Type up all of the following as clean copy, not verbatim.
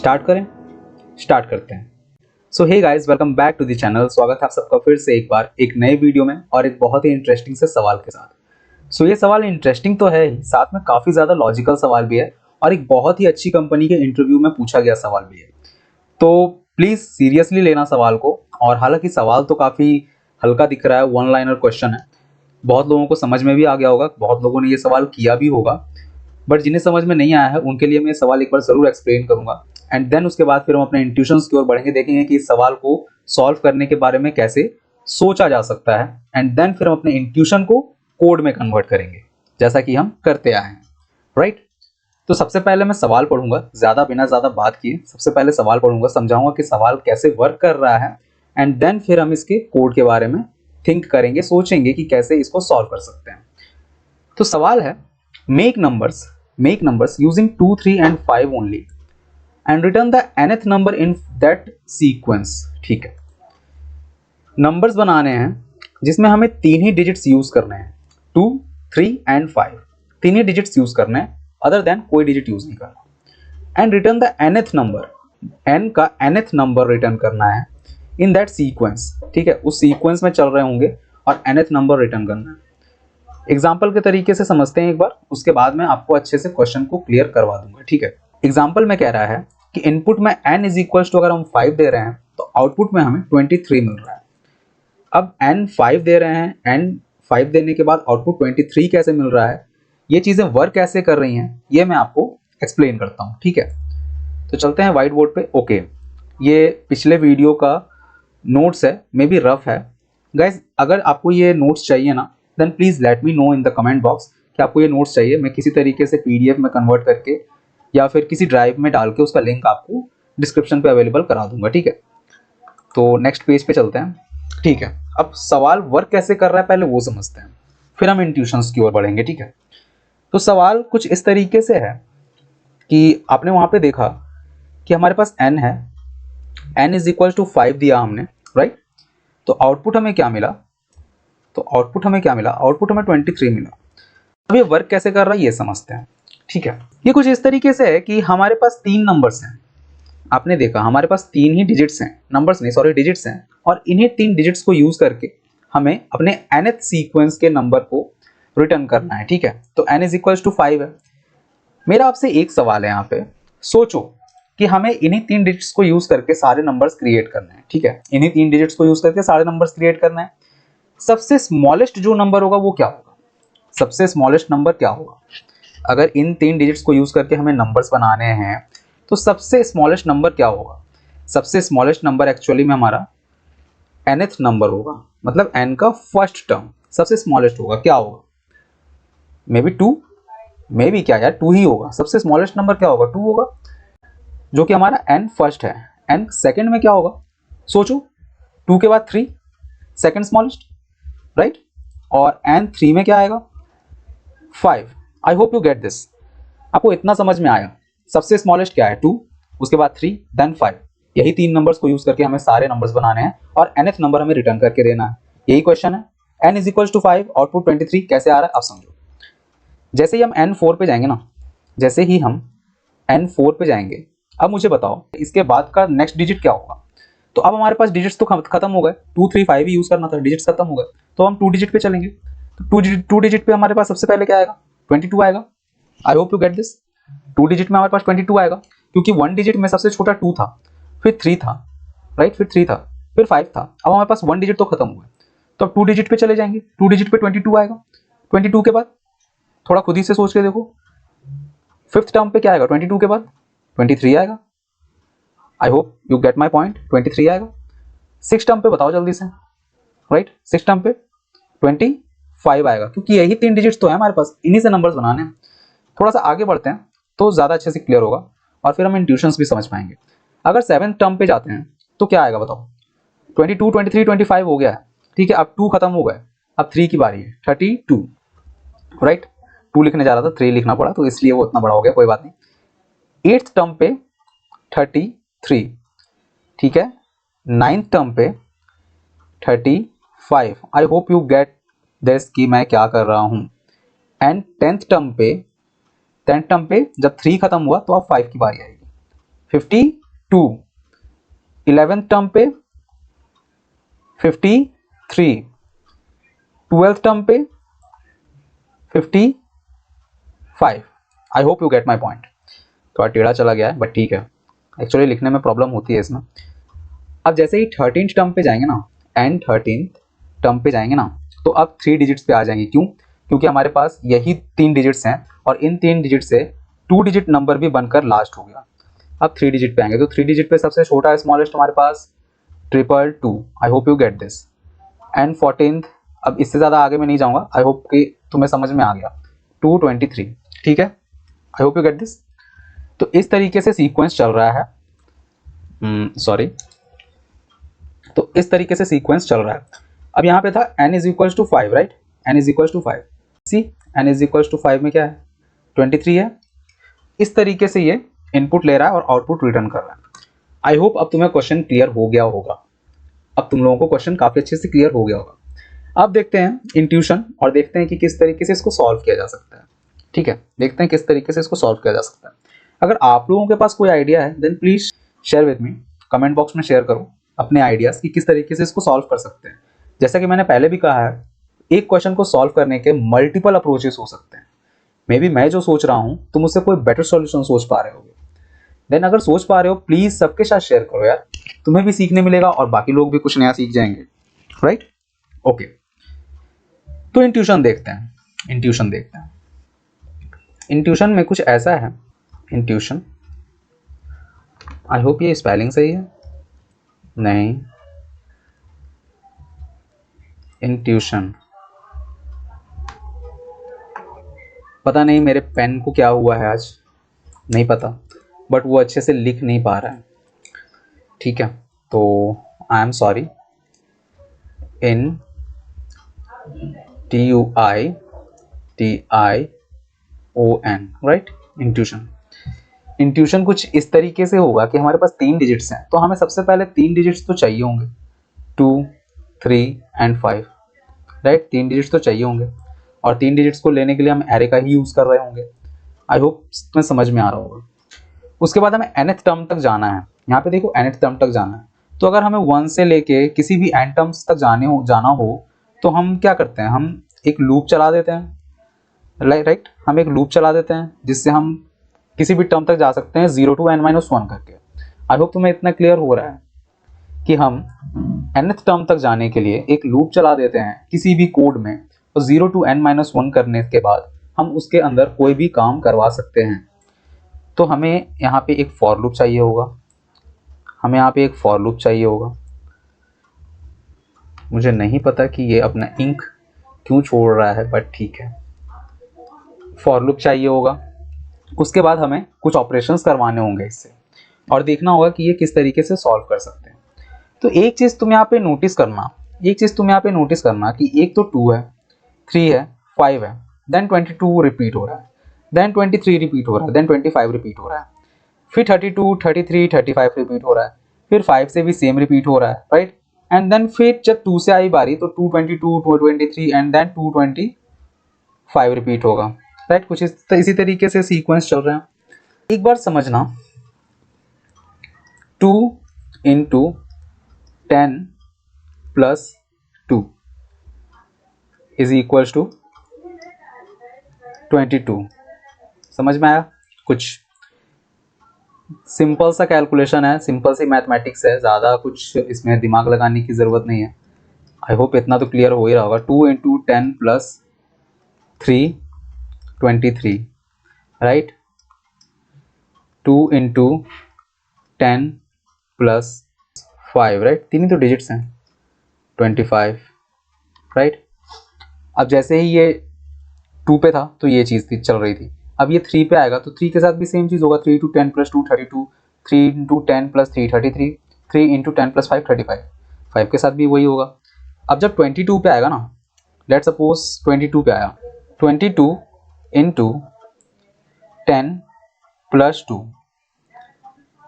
Start करें। Start करते हैं। So hey guys, welcome back to the channel. स्वागत है आप सबका फिर से एक बार एक नए वीडियो में और एक बहुत ही इंटरेस्टिंग से सवाल के साथ। सो ये सवाल इंटरेस्टिंग तो है ही, साथ में काफ़ी ज़्यादा लॉजिकल सवाल भी है और एक बहुत ही अच्छी कंपनी के इंटरव्यू में पूछा गया सवाल भी है। तो प्लीज़ सीरियसली लेना सवाल को। और हालांकि सवाल तो काफ़ी हल्का दिख रहा है, वन लाइनर क्वेश्चन है, बहुत लोगों को समझ में भी आ गया होगा, बहुत लोगों ने ये सवाल किया भी होगा, बट जिन्हें समझ में नहीं आया है उनके लिए मैं ये सवाल एक बार ज़रूर एक्सप्लेन करूंगा। एंड देन उसके बाद फिर हम अपने इंट्यूशंस की ओर बढ़ेंगे, देखेंगे कि इस सवाल को सॉल्व करने के बारे में कैसे सोचा जा सकता है। एंड देन फिर हम अपने इंट्यूशन को कोड में कन्वर्ट करेंगे, जैसा कि हम करते आए हैं, राइट। तो सबसे पहले मैं सवाल पढ़ूंगा, बिना ज़्यादा बात किए सबसे पहले सवाल पढ़ूंगा, समझाऊंगा कि सवाल कैसे वर्क कर रहा है। एंड देन फिर हम इसके कोड के बारे में थिंक करेंगे, सोचेंगे कि कैसे इसको सॉल्व कर सकते हैं। तो सवाल है, make numbers using 2, 3 and 5 only and return the nth number in that sequence. ठीक है, नंबर्स बनाने हैं जिसमें हमें तीन ही डिजिट्स यूज करने हैं, 2, 3 and 5, तीन ही डिजिट्स यूज करने हैं, अदर देन कोई डिजिट यूज नहीं करना। And return the nth number, n का nth नंबर रिटर्न करना है इन दैट सीक्वेंस। ठीक है, उस सीक्वेंस में चल रहे होंगे और nth नंबर रिटर्न करना है। एग्जाम्पल के तरीके से समझते हैं एक बार, उसके बाद में आपको अच्छे से क्वेश्चन को क्लियर करवा दूंगा। ठीक है, एग्जाम्पल में कह रहा है कि इनपुट में n इज इक्वल टू, अगर हम 5 दे रहे हैं तो आउटपुट में हमें 23 मिल रहा है। अब n 5 दे रहे हैं, n 5 देने के बाद आउटपुट 23 कैसे मिल रहा है, ये चीज़ें वर्क कैसे कर रही हैं, ये मैं आपको एक्सप्लेन करता हूँ। ठीक है, तो चलते हैं व्हाइट बोर्ड पे। ओके, ये पिछले वीडियो का नोट्स है, मे बी रफ है। गाइज, अगर आपको ये नोट्स चाहिए ना, then please let me know in the comment box कि आपको ये नोट्स चाहिए। मैं किसी तरीके से PDF में कन्वर्ट करके या फिर किसी ड्राइव में डाल के उसका लिंक आपको डिस्क्रिप्शन पे अवेलेबल करा दूंगा। ठीक है, तो नेक्स्ट पेज पे चलते हैं। ठीक है, अब सवाल वर्क कैसे कर रहा है पहले वो समझते हैं, फिर हम इंट्यूशंस की ओर बढ़ेंगे। ठीक है, तो सवाल कुछ इस तरीके से है कि आपने वहाँ पे देखा कि हमारे पास n है, n इज इक्वल टू 5 दिया हमने, राइट। तो आउटपुट हमें क्या मिला, आउटपुट हमें 23 मिला। अब ये वर्क कैसे कर रहा है ये समझते हैं। ठीक है, ये कुछ इस तरीके से है कि हमारे पास तीन नंबर्स हैं, आपने देखा हमारे पास तीन ही डिजिट्स हैं, नंबर्स नहीं सॉरी डिजिट्स हैं, और इन्हीं तीन डिजिट्स को यूज करके हमें अपने nth सीक्वेंस के नंबर को रिटर्न करना है। ठीक है, तो n इज इक्वल टू 5 है। मेरा आपसे एक सवाल है यहाँ पे, सोचो कि हमें इन्हीं तीन डिजिट्स को यूज करके सारे नंबर्स क्रिएट करने हैं। ठीक है, इन्हीं तीन डिजिट्स को यूज करके सारे नंबर्स क्रिएट करना है। सबसे स्मॉलेस्ट जो नंबर होगा वो क्या होगा, सबसे स्मॉलेस्ट नंबर क्या होगा। अगर इन तीन डिजिट्स को यूज करके हमें नंबर्स बनाने हैं तो सबसे स्मॉलेस्ट नंबर क्या होगा, सबसे स्मॉलेस्ट नंबर एक्चुअली में हमारा nth नंबर होगा, मतलब n का फर्स्ट टर्म सबसे स्मॉलेस्ट होगा। क्या होगा, मे बी 2, मे बी क्या यार 2 ही होगा। सबसे स्मॉलेस्ट नंबर क्या होगा, 2 होगा, जो कि हमारा n फर्स्ट है। n सेकंड में क्या होगा, सोचो, 2 के बाद 3, सेकंड स्मॉलेस्ट, राइट। और n 3 में क्या आएगा, 5। आई होप यू गेट दिस, आपको इतना समझ में आया। सबसे स्मॉलेस्ट क्या है, 2, उसके बाद 3, देन 5। यही तीन नंबर्स को यूज करके हमें सारे नंबर्स बनाने हैं और nth नंबर हमें रिटर्न करके देना है। यही क्वेश्चन है। n is equal to 5, output 23 कैसे आ रहा है आप समझो। जैसे ही हम n4 पे जाएंगे ना, जैसे ही हम n4 पे जाएंगे, अब मुझे बताओ इसके बाद का नेक्स्ट डिजिट क्या होगा। तो अब हमारे पास डिजिट्स तो खत्म हो गए, 2, 3, 5 ही यूज करना था, डिजिट्स खत्म हो गए, तो हम 2 डिजिट पे चलेंगे। तो 2 डिजिट पे हमारे पास सबसे पहले क्या आएगा, 22 आएगा। आई hope you get this, 2 digit में हमारे पास 22 आएगा, क्योंकि 1 डिजिट में सबसे छोटा 2 था, फिर 3 था, राइट, फिर 3 था, फिर 5 था। अब हमारे पास 1 डिजिट तो खत्म हुआ है, तो अब 2 डिजिट पे चले जाएंगे। 2 डिजिट पे 22 आएगा। 22 के बाद थोड़ा खुद ही से सोच के देखो, फिफ्थ टर्म पे क्या आएगा, 22 के बाद 23 आएगा। आई hope you get my point, 23 आएगा। सिक्स टर्म पे बताओ जल्दी से, राइट, सिक्स टर्म पे 25 आएगा, क्योंकि यही तीन डिजिट्स तो है हमारे पास, इन्हीं से नंबर्स बनाने हैं। थोड़ा सा आगे बढ़ते हैं तो ज़्यादा अच्छे से क्लियर होगा और फिर हम इंट्यूशंस भी समझ पाएंगे। अगर सेवन्थ टर्म पे जाते हैं तो क्या आएगा बताओ, 22, 23, 25 हो गया है। ठीक है, अब 2 खत्म हो गए, अब 3 की बारी है, 32, राइट। 2 लिखने जा रहा था, 3 लिखना पड़ा, तो इसलिए वो इतना बड़ा हो गया, कोई बात नहीं। 8th टर्म पे 33, ठीक है। 9th टर्म पे 35। आई होप यू गेट दिस कि मैं क्या कर रहा हूँ। एंड 10th टर्म पे जब 3 खत्म हुआ तो अब 5 की बारी आएगी। 52, 11th टर्म पे 53, 12th टर्म पे 55। आई hope you get my point. थोड़ा टेढ़ा चला गया है बट ठीक है, एक्चुअली लिखने में प्रॉब्लम होती है इसमें। अब जैसे ही 13th टर्म पे जाएंगे ना, एंड 13th टर्म पे जाएंगे ना, तो अब 3 डिजिट्स पे आ जाएंगे। क्यों? क्योंकि हमारे पास यही 3 डिजिट्स हैं और इन 3 डिजिट से 2 डिजिट नंबर भी बनकर लास्ट हो गया। अब 3 डिजिट पे आएंगे, तो 3 डिजिट पे सबसे छोटा स्मॉलेस्ट हमारे पास 222। आई hope you get this. And 14th, अब इससे ज़्यादा आगे मैं नहीं जाऊँगा, आई होप कि तुम्हें समझ में आ गया। 223, ठीक है, I hope you get this. तो इस तरीके से सीक्वेंस चल रहा है, सॉरी, तो इस तरीके से सीक्वेंस चल रहा है। अब यहाँ पे था n is equals to 5, right, n is equals to 5। C n is equals to 5 में क्या है, 23 है। इस तरीके से ये इनपुट ले रहा है और आउटपुट रिटर्न कर रहा है। आई होप अब तुम्हें क्वेश्चन क्लियर हो गया होगा। अब तुम लोगों को क्वेश्चन काफ़ी अच्छे से क्लियर हो गया होगा। अब देखते हैं इंट्यूशन और देखते हैं कि किस तरीके से इसको सॉल्व किया जा सकता है। ठीक है, देखते हैं किस तरीके से इसको सॉल्व किया जा सकता है। अगर आप लोगों के पास कोई आइडिया है then please share with me, comment box में शेयर करो अपने आइडियाज़ कि किस तरीके से इसको सॉल्व कर सकते हैं। जैसा कि मैंने पहले भी कहा है, एक क्वेश्चन को सॉल्व करने के मल्टीपल अप्रोचेस हो सकते हैं। मे बी मैं जो सोच रहा हूँ तुम उससे कोई बेटर सॉल्यूशन सोच पा रहे होगे। देन अगर सोच पा रहे हो प्लीज सबके साथ शेयर करो यार, तुम्हें भी सीखने मिलेगा और बाकी लोग भी कुछ नया सीख जाएंगे, राइट। ओके, तो इंट्यूशन देखते हैं। इंट्यूशन देखते हैं। इंट्यूशन में कुछ ऐसा है, इंट्यूशन, आई होप ये स्पेलिंग सही है, नहीं, इंट्यूशन, पता नहीं मेरे पेन को क्या हुआ है आज, नहीं पता, बट वो अच्छे से लिख नहीं पा रहा है। ठीक है, तो I am sorry. In TUITION, right, intuition. Intuition कुछ इस तरीके से होगा कि हमारे पास 3 डिजिट्स हैं, तो हमें सबसे पहले 3 डिजिट्स तो चाहिए होंगे, 2, 3 एंड 5, राइट। 3 डिजिट्स तो चाहिए होंगे और 3 डिजिट्स को लेने के लिए हम एरे का ही यूज़ कर रहे होंगे। आई होप तुम्हें समझ में आ रहा होगा। उसके बाद हमें nth टर्म तक जाना है। यहाँ पे देखो nth टर्म तक जाना है, तो अगर हमें 1 से लेके किसी भी n टर्म्स तक जाना हो तो हम क्या करते हैं, हम एक लूप चला देते हैं, राइट, हम एक लूप चला देते हैं जिससे हम किसी भी टर्म तक जा सकते हैं 0 to n-1 करके। आई होप तुम्हें इतना क्लियर हो रहा है कि हम nth टर्म तक जाने के लिए एक लूप चला देते हैं किसी भी कोड में, और 0 to n-1 करने के बाद हम उसके अंदर कोई भी काम करवा सकते हैं। तो हमें यहाँ पे एक फॉर लूप चाहिए होगा, हमें यहाँ पे एक फॉर लूप चाहिए होगा। मुझे नहीं पता कि ये अपना इंक क्यों छोड़ रहा है, बट ठीक है, फॉर लूप चाहिए होगा। उसके बाद हमें कुछ ऑपरेशंस करवाने होंगे इससे और देखना होगा कि ये किस तरीके से सॉल्व कर सकते हैं। तो एक चीज़ तुम यहाँ पे नोटिस करना, कि एक तो 2 है, 3 है, 5 है, देन 22 रिपीट हो रहा है, देन 23 रिपीट हो रहा है, देन 25 रिपीट हो रहा है, फिर 32, 33, 35 रिपीट हो रहा है, फिर 5 से भी सेम रिपीट हो रहा है, राइट। एंड देन फिर जब 2 से आई बारी तो 222, 223 एंड देन 225 रिपीट होगा, राइट। कुछ इसी तरीके से सीक्वेंस चल रहा है। एक बार समझना, 2 into 10 plus 2 is equals to 22। समझ में आया? कुछ सिंपल सा कैलकुलेशन है, सिंपल सी मैथमेटिक्स है, ज़्यादा कुछ इसमें दिमाग लगाने की ज़रूरत नहीं है। आई होप इतना तो क्लियर हो ही रहा होगा। 2 into 10 plus 3, 23, right. 2 into 10 plus 5, right, तीन ही तो डिजिट्स हैं, 25, राइट। अब जैसे ही ये 2 पे था तो ये चीज़ थी चल रही थी, अब ये 3 पे आएगा तो 3 के साथ भी सेम चीज़ होगा, 3 into 10 plus 2, 32, 3 into 10 plus 3, 33, 3 into 10 plus 5, 35, 5 के साथ भी वही होगा। अब जब 22 पे आएगा ना, लेट सपोज 22 पे आया, 22 into 10 plus 2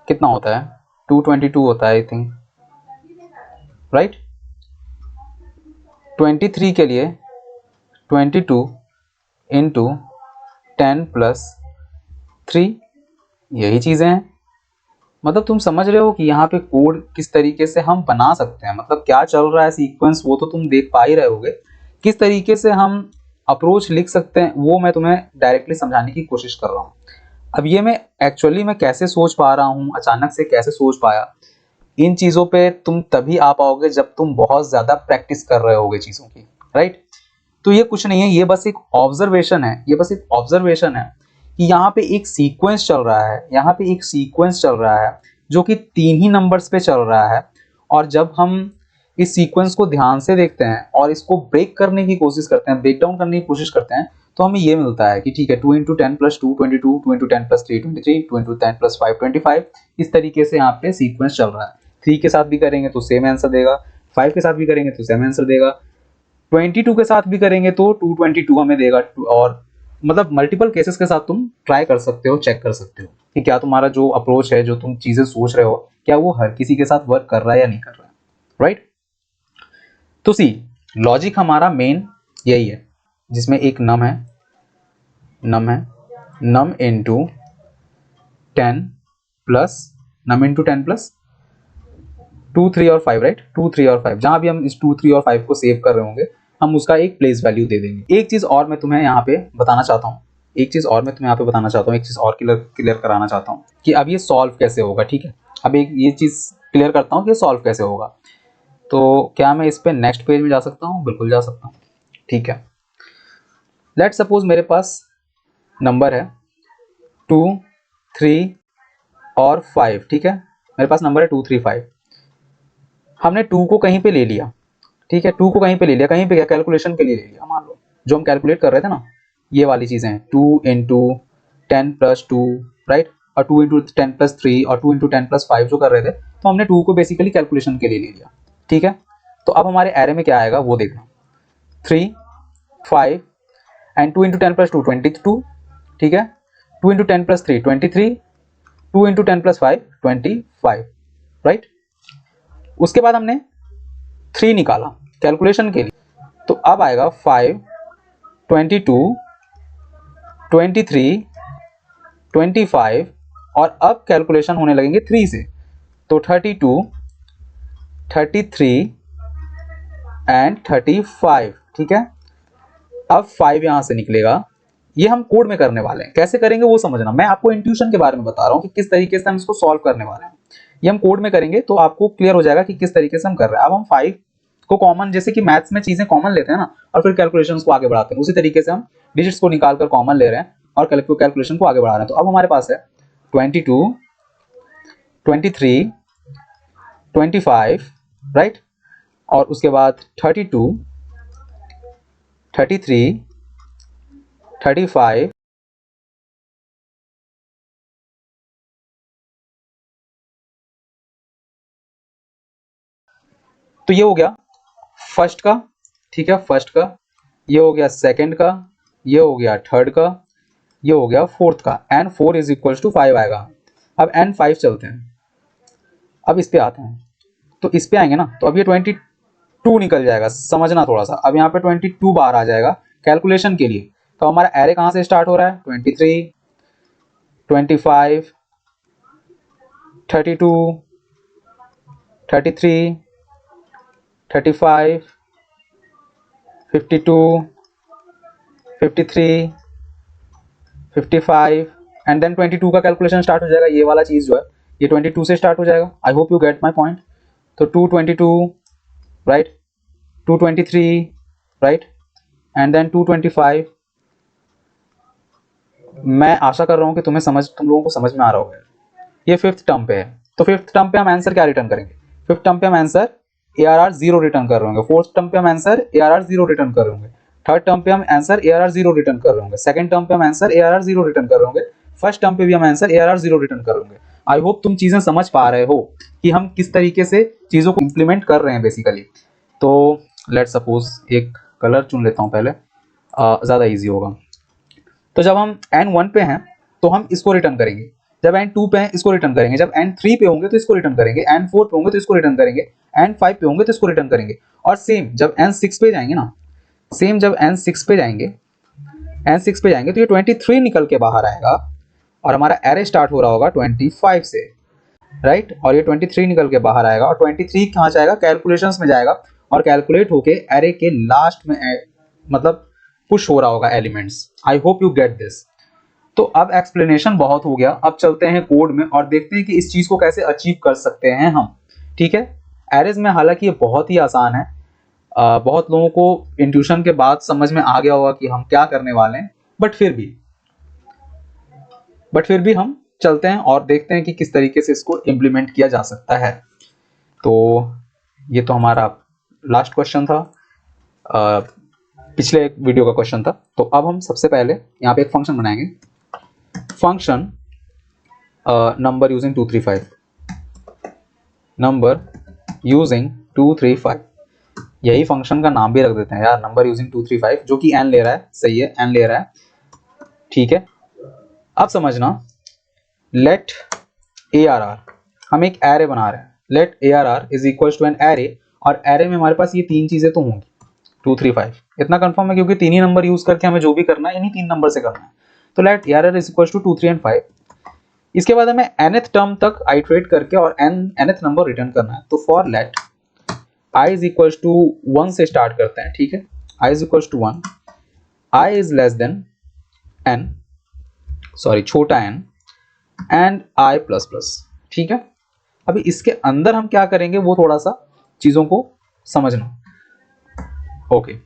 कितना होता है, 222 होता है आई थिंक, राइट। 23 के लिए 22 into 10 plus 3, यही चीज़ें हैं, मतलब तुम समझ रहे हो कि यहाँ पे कोड किस तरीके से हम बना सकते हैं, मतलब क्या चल रहा है सीक्वेंस वो तो तुम देख पा ही रहे होगे। किस तरीके से हम अप्रोच लिख सकते हैं वो मैं तुम्हें डायरेक्टली समझाने की कोशिश कर रहा हूँ। अब ये मैं एक्चुअली मैं कैसे सोच पा रहा हूँ, अचानक से कैसे सोच पाया, इन चीज़ों पे तुम तभी आ पाओगे जब तुम बहुत ज़्यादा प्रैक्टिस कर रहे होगे चीज़ों की, राइट। तो ये कुछ नहीं है, ये बस एक ऑब्जर्वेशन है, ये बस एक ऑब्जर्वेशन है कि यहाँ पे एक सीक्वेंस चल रहा है, यहाँ पे एक सीक्वेंस चल रहा है जो कि 3 ही नंबर्स पे चल रहा है। और जब हम इस सीक्वेंस को ध्यान से देखते हैं और इसको ब्रेक करने की कोशिश करते हैं, ब्रेक डाउन करने की कोशिश करते हैं, तो हमें ये मिलता है कि ठीक है 2 × 10 + 2 22, 2 × 10 + 3 23, 2 × 10 + 5 25। इस तरीके से यहाँ पे सीक्वेंस चल रहा है। 3 के साथ भी करेंगे तो सेम आंसर देगा, 5 के साथ भी करेंगे तो सेम आंसर देगा, 22 के साथ भी करेंगे तो 222 हमें देगा। और मतलब मल्टीपल केसेस के साथ तुम ट्राई कर सकते हो, चेक कर सकते हो कि क्या तुम्हारा जो अप्रोच है, जो तुम चीजें सोच रहे हो, क्या वो हर किसी के साथ वर्क कर रहा है या नहीं कर रहा है, राइट। तो सी लॉजिक हमारा मेन यही है, जिसमें एक नम है, नम इंटू 10 प्लस नम इंटू 10 प्लस 2 3 और 5, राइट। 2 3 और 5, जहां भी हम इस 2 3 और 5 को सेव कर रहे होंगे हम उसका एक प्लेस वैल्यू दे देंगे। एक चीज और मैं तुम्हें यहाँ पे बताना चाहता हूँ, एक चीज और क्लियर कराना चाहता हूँ कि अब ये सॉल्व कैसे होगा, ठीक है। अब एक ये चीज क्लियर करता हूँ कि सॉल्व कैसे होगा। तो क्या मैं इस पे नेक्स्ट पेज में जा सकता हूँ? बिल्कुल जा सकता हूँ, ठीक है। लेट सपोज मेरे पास नंबर है 2 3 और 5, ठीक है। मेरे पास नंबर है 2 3 5। हमने 2 को कहीं पे ले लिया, ठीक है। 2 को कहीं पे ले लिया, कहीं पे क्या, कैलकुलेशन के लिए ले लिया। मान लो जो हम कैलकुलेट कर रहे थे ना, ये वाली चीजें हैं, 2 × 10 + 2, राइट, और 2 × 10 + 3 और 2 × 10 + 5 जो कर रहे थे, तो हमने 2 को बेसिकली कैलकुलेशन के लिए ले लिया, ठीक है। तो अब हमारे एरे में क्या आएगा वो देखना, 3 5 एंड 2 × 10 + 2 22, ठीक है। 2 × 10 + 3 23, 2 × 10 + 5 25, राइट। उसके बाद हमने 3 निकाला कैलकुलेशन के लिए, तो अब आएगा 5 22 23 25 और अब कैलकुलेशन होने लगेंगे 3 से, तो 32 33 एंड 35, ठीक है। अब 5 यहां से निकलेगा, ये हम कोड में करने वाले हैं, कैसे करेंगे वो समझना। मैं आपको इंट्यूशन के बारे में बता रहा हूं कि किस तरीके से हम इसको सॉल्व करने वाले हैं। ये हम कोड में करेंगे तो आपको क्लियर हो जाएगा कि किस तरीके से हम कर रहे हैं। अब हम 5 को कॉमन, जैसे कि मैथ्स में चीजें कॉमन लेते हैं ना और फिर कैलकुलेशंस को आगे बढ़ाते हैं, उसी तरीके से हम डिजिट्स को निकाल कर कॉमन ले रहे हैं और कैलकुलेशन को आगे बढ़ा रहे हैं। तो अब हमारे पास है 22 23 25, राइट, और उसके बाद 32 33 35 तो ये हो गया फर्स्ट का, ठीक है, फर्स्ट का, ये हो गया सेकंड का, ये हो गया थर्ड का, ये हो गया फोर्थ का, एंड 4 = 5 आएगा। अब एंड 5 चलते हैं, अब इस पे आते हैं, तो इस पे आएंगे ना तो अब ये 22 निकल जाएगा, समझना थोड़ा सा। अब यहाँ पे 22 बाहर आ जाएगा कैलकुलेशन के लिए, तो हमारा एरे कहाँ से स्टार्ट हो रहा है, 23 25 32 33 35 52 53 55 एंड देन 22 का कैलकुलेशन स्टार्ट हो जाएगा। ये वाला चीज जो है ये 22 से स्टार्ट हो जाएगा। आई hope you gate my point. तो 222, राइट, 223, राइट, एंड देन 225। मैं आशा कर रहा हूं कि तुम लोगों को समझ में आ रहा होगा। ये फिफ्थ टर्म पे है, तो फिफ्थ टर्म पे हम आंसर क्या रिटर्न करेंगे, फिफ्थ टर्म पे हम आंसर ARR 0 रिटर्न कर रहे होंगे, फोर्थ टर्म पे हम आंसर ARR 0 रिटर्न कर रहे होंगे, थर्ड टर्म पे हम आंसर ARR 0 रिटर्न कर रहे होंगे, सेकंड टर्म पे हम आंसर ARR 0 रिटर्न कर रहे होंगे, फर्स्ट टर्म पे भी हम आंसर ARR 0 रिटर्न कर रहे होंगे। आई होप तुम चीजें समझ पा रहे हो कि हम किस तरीके से चीजों को इंप्लीमेंट कर रहे हैं बेसिकली। तो लेट सपोज एक कलर चुन लेता हूं पहले, ज्यादा इजी होगा। तो जब हम N1 पे हैं तो हम इसको रिटर्न करेंगे, जब N2 पे हैं इसको रिटर्न करेंगे, जब N3 पे होंगे तो इसको रिटर्न करेंगे, N4 पे होंगे तो इसको रिटर्न करेंगे, N5 पे होंगे तो इसको रिटर्न करेंगे। और सेम जब N6 पे जाएंगे ना, सेम जब N6 पे जाएंगे, N6 पे जाएंगे तो ये 23 निकल के बाहर आएगा और हमारा एरे स्टार्ट हो रहा होगा 25 से। राइट, और ये 23 निकल के बाहर आएगा, और 23 कहाँ जाएगा, कैलकुलेशंस में जाएगा, और कैलकुलेट होके एरे के लास्ट में मतलब पुश हो रहा होगा elements. I hope you get this. तो अब एक्सप्लेनेशन बहुत हो गया, अब चलते हैं कोड में और देखते हैं कि इस चीज को कैसे अचीव कर सकते हैं हम। ठीक है, एरेज में हालांकि ये बहुत ही आसान है, बहुत लोगों को इंट्यूशन के बाद समझ में आ गया होगा कि हम क्या करने वाले हैं, बट फिर भी हम चलते हैं और देखते हैं कि किस तरीके से इसको इम्प्लीमेंट किया जा सकता है। तो ये तो हमारा लास्ट क्वेश्चन था, पिछले एक वीडियो का क्वेश्चन था। तो अब हम सबसे पहले यहाँ पे एक फंक्शन बनाएंगे, function number using 235, number using 235, यही फंक्शन का नाम भी रख देते हैं यार, नंबर यूजिंग 235, जो कि n ले रहा है, सही है, n ले रहा है। ठीक है, अब समझना, लेट ARR, हम एक एरे बना रहे हैं, let ARR is equal to an array, और एरे में हमारे पास ये तीन चीजें तो होंगी, 235, इतना कंफर्म है क्योंकि तीन ही नंबर यूज करके हमें जो भी करना है इन्हीं तीन नंबर से करना है। तो let ARR is equal to 2, 3 and 5। इसके बाद हमें nth टर्म तक आइटरेट करके और nth नंबर रिटर्न करना है। तो for let i is equal to 1 से स्टार्ट करते हैं। ठीक है, i is equal to 1, i is less than n, sorry छोटा n, and i plus plus. ठीक है, अभी इसके अंदर हम क्या करेंगे वो थोड़ा सा चीजों को समझना। ओके,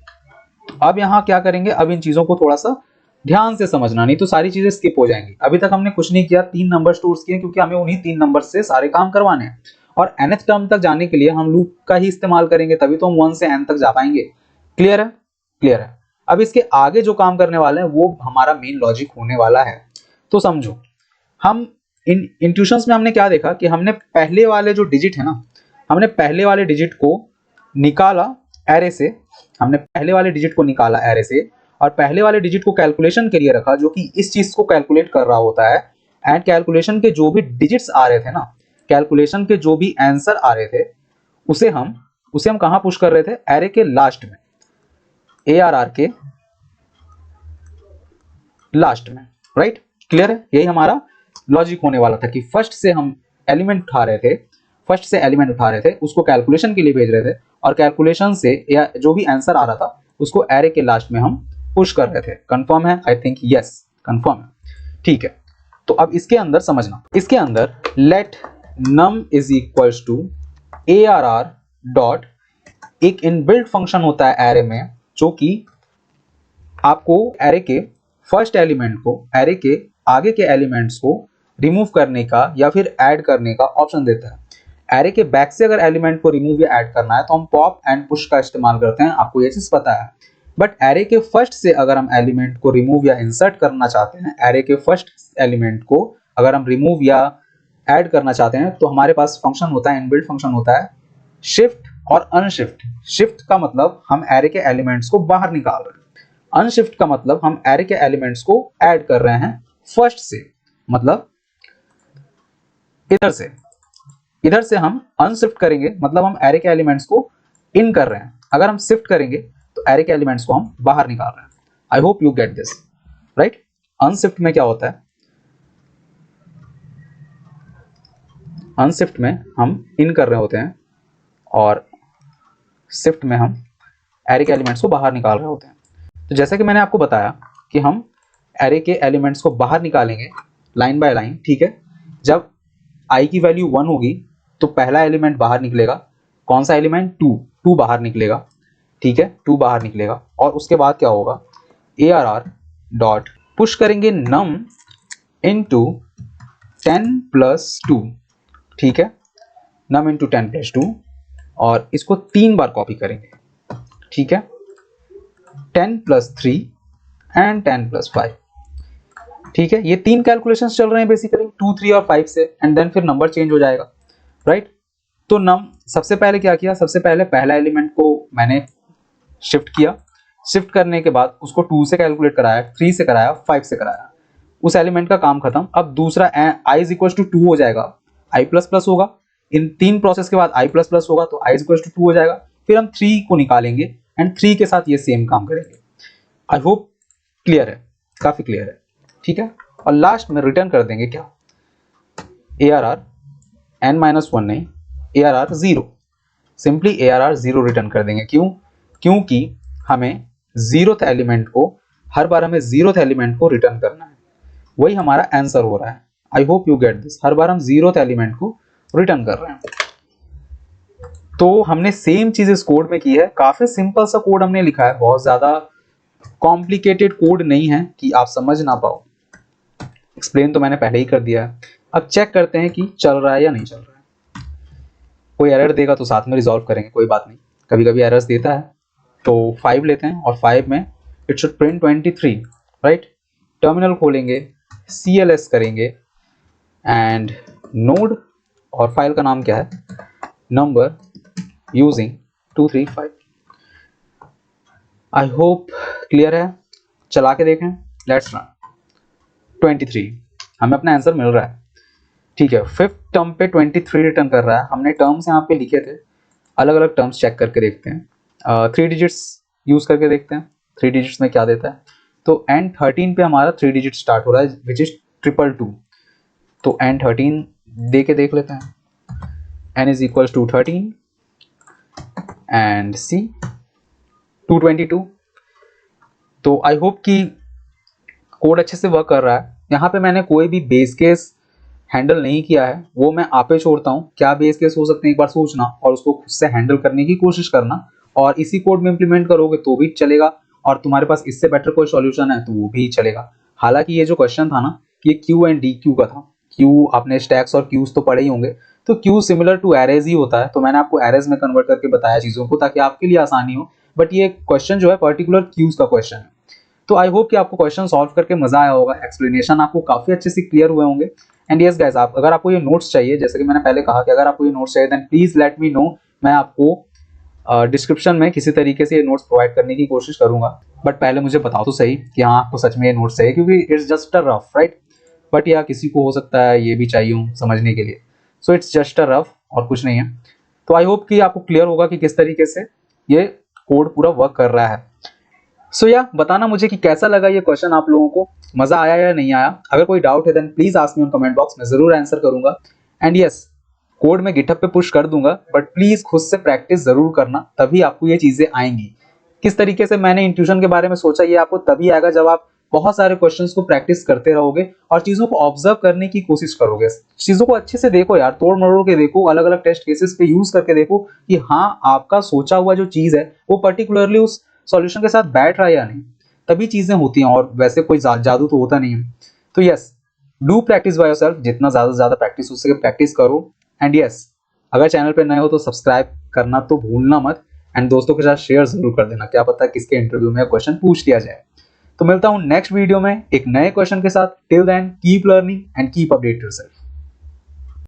अब यहाँ क्या करेंगे, अब इन चीजों को थोड़ा सा ध्यान से समझना, नहीं तो सारी चीजें स्किप हो जाएंगी। अभी तक हमने कुछ नहीं किया, तीन नंबर स्टोर्स किए क्योंकि हमें उन्हीं तीन नंबर से सारे काम करवाने हैं, और nth टर्म तक जाने के लिए हम लूप का ही इस्तेमाल करेंगे, तभी तो हम 1 से n तक जा पाएंगे। क्लियर है, क्लियर है। अब इसके आगे जो काम करने वाले हैं वो हमारा मेन लॉजिक होने वाला है। तो समझो, हम इन इंट्यूशंस में हमने क्या देखा कि हमने पहले वाले जो डिजिट है ना, हमने पहले वाले डिजिट को निकाला एरे से, हमने पहले वाले डिजिट को निकाला एरे से, और पहले वाले डिजिट को कैलकुलेशन के लिए रखा, जो कि इस चीज को कैलकुलेट कर रहा होता है। एंड कैलकुलेशन के जो भी डिजिट्स आ रहे थे ना, कैलकुलेशन के जो भी आंसर आ रहे थे, उसे हम कहां पुश कर रहे थे, एरे के लास्ट में, ARR के लास्ट में। राइट, क्लियर है, यही हमारा लॉजिक होने वाला था कि फर्स्ट से हम एलिमेंट उठा रहे थे, उसको कैलकुलेशन के लिए भेज रहे थे, और कैलकुलेशन से या जो भी आंसर आ रहा था उसको एरे के लास्ट में हम पुश कर रहे थे। कंफर्म है, आई थिंक यस कंफर्म है। ठीक है, तो अब इसके अंदर समझना, इसके अंदर let num is equal to ARR dot, एक इनबिल्ट फंक्शन होता है एरे में, जो कि आपको एरे के फर्स्ट एलिमेंट को, एरे के आगे के एलिमेंट्स को रिमूव करने का या फिर ऐड करने का ऑप्शन देता है। एरे के बैक से अगर एलिमेंट को रिमूव या ऐड करना है तो हम पॉप एंड पुश का इस्तेमाल करते हैं, आपको ये चीज पता है। बट एरे के फर्स्ट से अगर हम एलिमेंट को रिमूव या इंसर्ट करना चाहते हैं, एरे के फर्स्ट एलिमेंट को अगर हम रिमूव या ऐड करना चाहते हैं, तो हमारे पास फंक्शन होता है, इनबिल्ट फंक्शन होता है शिफ्ट और अनशिफ्ट। शिफ्ट का मतलब हम एरे के एलिमेंट्स को बाहर निकाल रहे हैं, अनशिफ्ट का मतलब हम एरे के एलिमेंट्स को ऐड कर रहे हैं फर्स्ट से, मतलब इधर से हम अनशिफ्ट करेंगे, मतलब हम एरे के एलिमेंट्स को इन कर रहे हैं। अगर हम शिफ्ट करेंगे तो एरे के एलिमेंट्स को हम बाहर निकाल रहे हैं। आई hope you get this, right. Unshift में क्या होता है, अनशिफ्ट में हम इन कर रहे होते हैं, और शिफ्ट में हम एरे के एलिमेंट्स को बाहर निकाल रहे होते हैं। तो जैसा कि मैंने आपको बताया कि हम एरे के एलिमेंट्स को बाहर निकालेंगे लाइन बाय लाइन। ठीक है, जब i की वैल्यू 1 होगी तो पहला एलिमेंट बाहर निकलेगा, कौन सा एलिमेंट, 2 बाहर निकलेगा। ठीक है, 2 बाहर निकलेगा, और उसके बाद क्या होगा, ARR डॉट पुश करेंगे num इनटू 10 प्लस 2। ठीक है, num इनटू 10 प्लस 2, और इसको 3 बार कॉपी करेंगे। ठीक है, 10 प्लस 3 एंड 10 प्लस 5। ठीक है, ये 3 कैलकुलेशंस चल रहे हैं बेसिकली 2, 3 और 5 से, एंड देन फिर नंबर चेंज हो जाएगा। राइट, तो नम सबसे पहले क्या किया, सबसे पहले पहला एलिमेंट को मैंने शिफ्ट किया, शिफ्ट करने के बाद उसको 2 से कैलकुलेट कराया, 3 से कराया, 5 से कराया, उस एलिमेंट का काम खत्म। अब दूसरा i इज इक्वल टू 2 हो जाएगा, i प्लस प्लस होगा, इन 3 प्रोसेस के बाद i प्लस प्लस होगा, तो i इज इक्वल टू 2 हो जाएगा। फिर हम 3 को निकालेंगे एंड 3 के साथ ये सेम काम करेंगे। आई होप क्लियर है, काफी क्लियर है। ठीक है, और लास्ट में रिटर्न कर देंगे क्या, ARR n माइनस 1 नहीं, ARR 0, सिंपली ARR 0 रिटर्न कर देंगे। क्यों? क्योंकि हमें जीरोथ एलिमेंट को, हर बार हमें जीरोथ एलिमेंट को रिटर्न करना है, वही हमारा आंसर हो रहा है। I hope you get this. हर बार हम जीरोथ एलिमेंट को रिटर्न कर रहे हैं। तो हमने सेम चीज इस कोड में की है। काफी सिंपल सा कोड हमने लिखा है, बहुत ज्यादा कॉम्प्लिकेटेड कोड नहीं है कि आप समझ ना पाओ। एक्सप्लेन तो मैंने पहले ही कर दिया है। अब चेक करते हैं कि चल रहा है या नहीं चल रहा है। कोई एरर देगा तो साथ में रिजॉल्व करेंगे, कोई बात नहीं, कभी कभी एरर्स देता है। तो 5 लेते हैं और 5 में it should print 23, right. Terminal खोलेंगे, CLS करेंगे एंड नोड, और फाइल का नाम क्या है, number using 235। I hope clear है। चला के देखें, लेट्स रन। 23 हमें अपना आंसर मिल रहा है, ठीक है। फिफ्थ टर्म पे 23 रिटर्न कर रहा है। हमने टर्म्स यहाँ पे लिखे थे, अलग अलग टर्म्स चेक करके देखते हैं। 3 डिजिट्स यूज करके देखते हैं 3 डिजिट्स में क्या देता है। तो N13 पे हमारा 3 डिजिट स्टार्ट हो रहा है विच इज 222। तो N13 दे के देख लेते हैं। N is equal to 13 and C 222। तो आई होप कि कोड अच्छे से वर्क कर रहा है। यहाँ पे मैंने कोई भी बेस केस हैंडल नहीं किया है, वो मैं आप पे छोड़ता हूँ। क्या बेस केस हो सकते हैं एक बार सोचना और उसको खुद से हैंडल करने की कोशिश करना, और इसी कोड में इंप्लीमेंट करोगे तो भी चलेगा, और तुम्हारे पास इससे बेटर कोई सॉल्यूशन है तो वो भी चलेगा। हालांकि ये जो क्वेश्चन था ना, ये Q एंड DQ का था। Q आपने स्टैक्स और क्यूज तो पढ़े ही होंगे, तो Q सिमिलर टू एरेज ही होता है, तो मैंने आपको एरेज में कन्वर्ट करके बताया चीज़ों को ताकि आपके लिए आसानी हो। बट ये क्वेश्चन जो है पर्टिकुलर क्यूज का क्वेश्चन है। तो आई होप कि आपको क्वेश्चन सॉल्व करके मजा आया होगा, एक्सप्लेनेशन आपको काफी अच्छे से क्लियर हुए होंगे। एंड यस गाइस, आप अगर आपको ये नोट्स चाहिए, जैसे कि मैंने पहले कहा कि अगर आपको ये नोट्स चाहिए then please let me know. मैं आपको डिस्क्रिप्शन में किसी तरीके से ये नोट्स प्रोवाइड करने की कोशिश करूंगा। बट पहले मुझे बताओ तो सही कि हाँ आपको सच में ये नोट्स चाहिए, क्योंकि it's just a rough, right. But या किसी को हो सकता है ये भी चाहिए हो समझने के लिए, so it's just a rough और कुछ नहीं है। तो आई होप कि आपको क्लियर होगा कि किस तरीके से ये कोड पूरा वर्क कर रहा है। सो या बताना मुझे कि कैसा लगा ये क्वेश्चन, आप लोगों को मजा आया या नहीं आया। अगर कोई डाउट है then please ask me on comment box, मैं जरूर आंसर करूंगा। एंड यस, कोड में गिटहब पे पुश कर दूंगा, बट प्लीज खुद से प्रैक्टिस जरूर करना, तभी आपको ये चीजें आएंगी। किस तरीके से मैंने इंट्यूशन के बारे में सोचा, ये आपको तभी आएगा जब आप बहुत सारे क्वेश्चंस को प्रैक्टिस करते रहोगे और चीजों को ऑब्जर्व करने की कोशिश करोगे। चीजों को अच्छे से देखो यार, तोड़ मरोड़ के देखो, अलग अलग टेस्ट केसेस पे यूज करके देखो कि हाँ आपका सोचा हुआ जो चीज है वो पर्टिकुलरली उस सॉल्यूशन के साथ बैठ रहा है या नहीं, तभी चीजें होती हैं। और वैसे कोई जादू तो होता नहीं है। तो yes, do practice by yourself, जितना ज्यादा से ज्यादा प्रैक्टिस हो सके प्रैक्टिस करो। एंड यस, अगर चैनल पे नए हो तो सब्सक्राइब करना तो भूलना मत, एंड दोस्तों के साथ शेयर जरूर कर देना, क्या पता किसके इंटरव्यू में क्वेश्चन पूछ लिया जाए। तो मिलता हूं नेक्स्ट वीडियो में एक नए क्वेश्चन के साथ। Till then keep learning and keep update yourself.